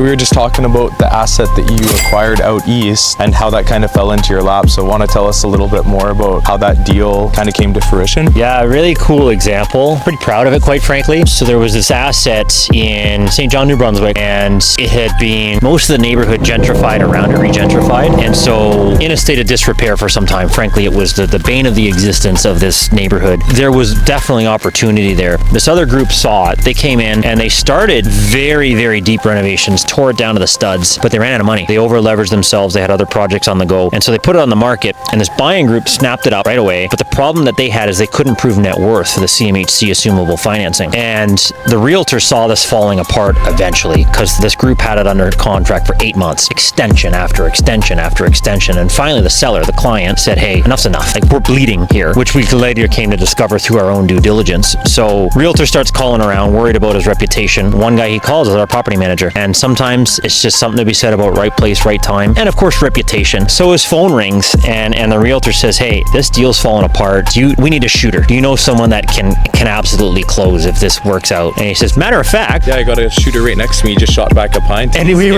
We were just talking about the asset that you acquired out east and how that kind of fell into your lap. So want to tell us a little bit more about how that deal kind of came to fruition? Yeah, really cool example. Pretty proud of it, quite frankly. So there was this asset in St. John, New Brunswick, and it had been most of the neighborhood gentrified around it, regentrified. And so in a state of disrepair for some time, frankly, it was the bane of the existence of this neighborhood. There was definitely opportunity there. This other group saw it. They came in and they started very, very deep renovations, tore it down to the studs, but they ran out of money. They over leveraged themselves. They had other projects on the go. And so they put it on the market, and this buying group snapped it up right away. But the problem that they had is they couldn't prove net worth for the CMHC assumable financing. And the realtor saw this falling apart eventually because this group had it under contract for 8 months, extension after extension after extension. And finally, the seller, the client, said, hey, enough's enough. Like, we're bleeding here, which we later came to discover through our own due diligence. So realtor starts calling around, worried about his reputation. One guy he calls is our property manager. And sometimes it's just something to be said about right place, right time. And of course, reputation. So his phone rings and the realtor says, hey, this deal's falling apart. We need a shooter. Do you know someone that can absolutely close if this works out? And he says, matter of fact, yeah, I got a shooter right next to me. He just shot back a pint. And we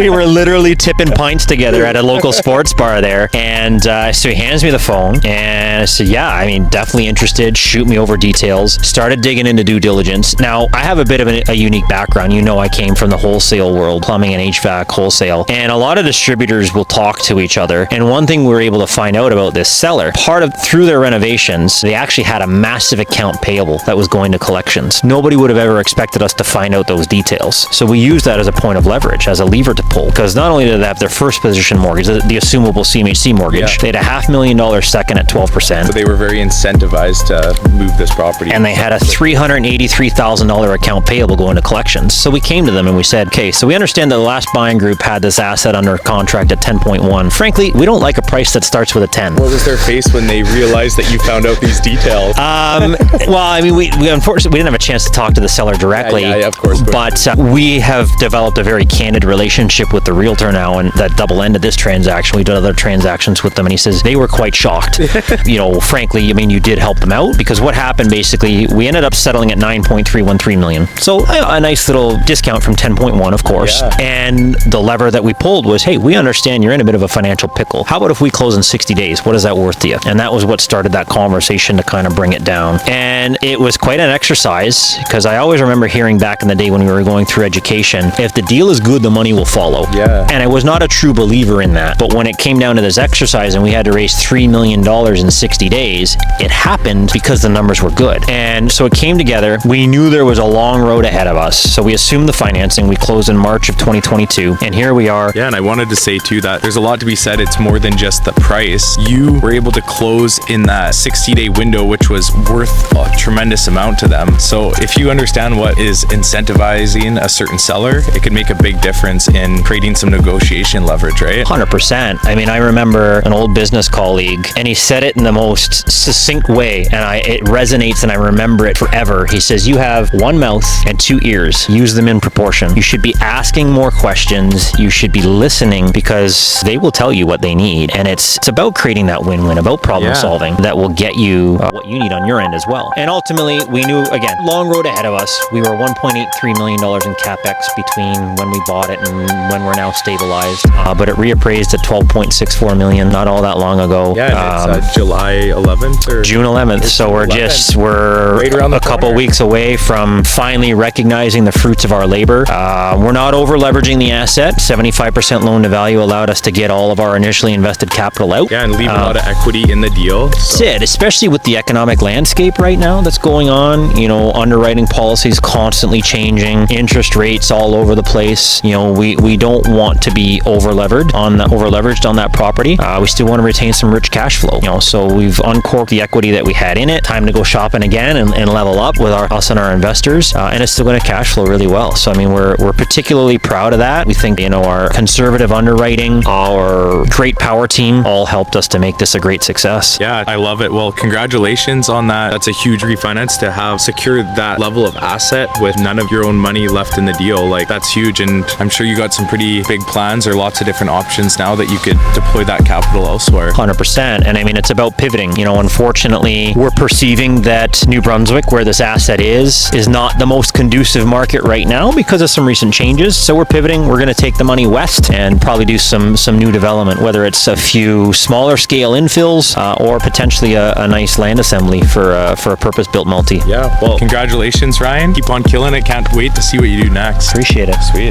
were literally tipping pints together at a local sports bar there. And so he hands me the phone and I said, yeah, I mean, definitely interested. Shoot me over details. Started digging into due diligence. Now, I have a bit of a unique background. You know, I came from the wholesale world, plumbing and HVAC wholesale. And a lot of distributors will talk to each other. And one thing we were able to find out about this seller, through their renovations, they actually had a massive account payable that was going to collections. Nobody would have ever expected us to find out those details. So we used that as a point of leverage, as a lever to pull. Because not only did they have their first position mortgage, the assumable CMHC mortgage, they had a $500,000 second at 12%. So they were very incentivized to move this property. And they had a $383,000 account payable going to collections. So we came to them and we said, okay, so we understand that the last buying group had this asset under contract at 10.1. Frankly, we don't like a price that starts with a 10. What was their face when they realized that you found out these details? Well, I mean, we unfortunately, we didn't have a chance to talk to the seller directly. Yeah, of course. But we have developed a very candid relationship with the realtor now, and that double-ended this transaction. We've done other transactions with them, and he says they were quite shocked. You know, frankly, I mean, you did help them out, because what happened, basically, we ended up settling at $9.313 million. So a nice little discount from 10.1, of course. Yeah. And the lever that we pulled was, hey, we understand you're in a bit of a financial pickle. How about if we close in 60 days? What is that worth to you? And that was what started that conversation to kind of bring it down. And it was quite an exercise, because I always remember hearing back in the day when we were going through education, if the deal is good, the money will follow. Yeah. And I was not a true believer in that. But when it came down to this exercise and we had to raise $3 million in 60 days, it happened because the numbers were good. And so it came together. We knew there was a long road ahead of us. So we assumed the financing. We closed in March of 2022. And here we are. Yeah, and I wanted to say too that there's a lot to be said. It's more than just the price. You were able to close in that 60-day window, which was worth a tremendous amount to them. So if you understand what is incentivizing a certain seller, it could make a big difference in creating some negotiation leverage, right? 100%. I mean, I remember an old business colleague, and he said it in the most succinct way, and it resonates, and I remember it forever. He says, you have one mouth and two ears. Use them in proportion. You should be asking more questions. You should be listening, because they will tell you what they need. And it's about creating that win-win, about problem solving that will get you what you need on your end as well. And ultimately, we knew, again, long road ahead of us. We were $1.83 million in CapEx between when we bought it and when we're now stabilized. But it reappraised at $12.64 million not all that long ago. Yeah, and it's July 11th or June 11th. So we're right around a couple weeks away from finally recognizing the fruits of our labor. We're not over leveraging the asset. 75% loan to value allowed us to get all of our initially invested capital out. Yeah, and leave a lot of equity in the deal. That's it, especially with the economic landscape right now that's going on. You know, underwriting policies constantly changing, interest rates all over the place. You know, we don't want to be over leveraged on that property. We still want to retain some rich cash flow. You know, so we've uncorked the equity that we had in it. Time to go shopping again and level up with us and our investors. And it's still going to cash flow really well. So I mean, we're particularly proud of that. We think, you know, our conservative underwriting, our great power team all helped us to make this a great success. Yeah, I love it. Well, congratulations on that. That's a huge refinance to have secured that level of asset with none of your own money left in the deal. Like, that's huge. And I'm sure you got some pretty big plans or lots of different options now that you could deploy that capital elsewhere. 100%. And I mean, it's about pivoting. You know, unfortunately, we're perceiving that New Brunswick, where this asset is not the most conducive market right now because of some recent changes. So we're pivoting. We're going to take the money west and probably do some new development, whether it's a few smaller scale infills or potentially a nice land assembly for a purpose-built multi. Yeah, well, congratulations, Ryan. Keep on killing it. Can't wait to see what you do next. Appreciate it. Sweet.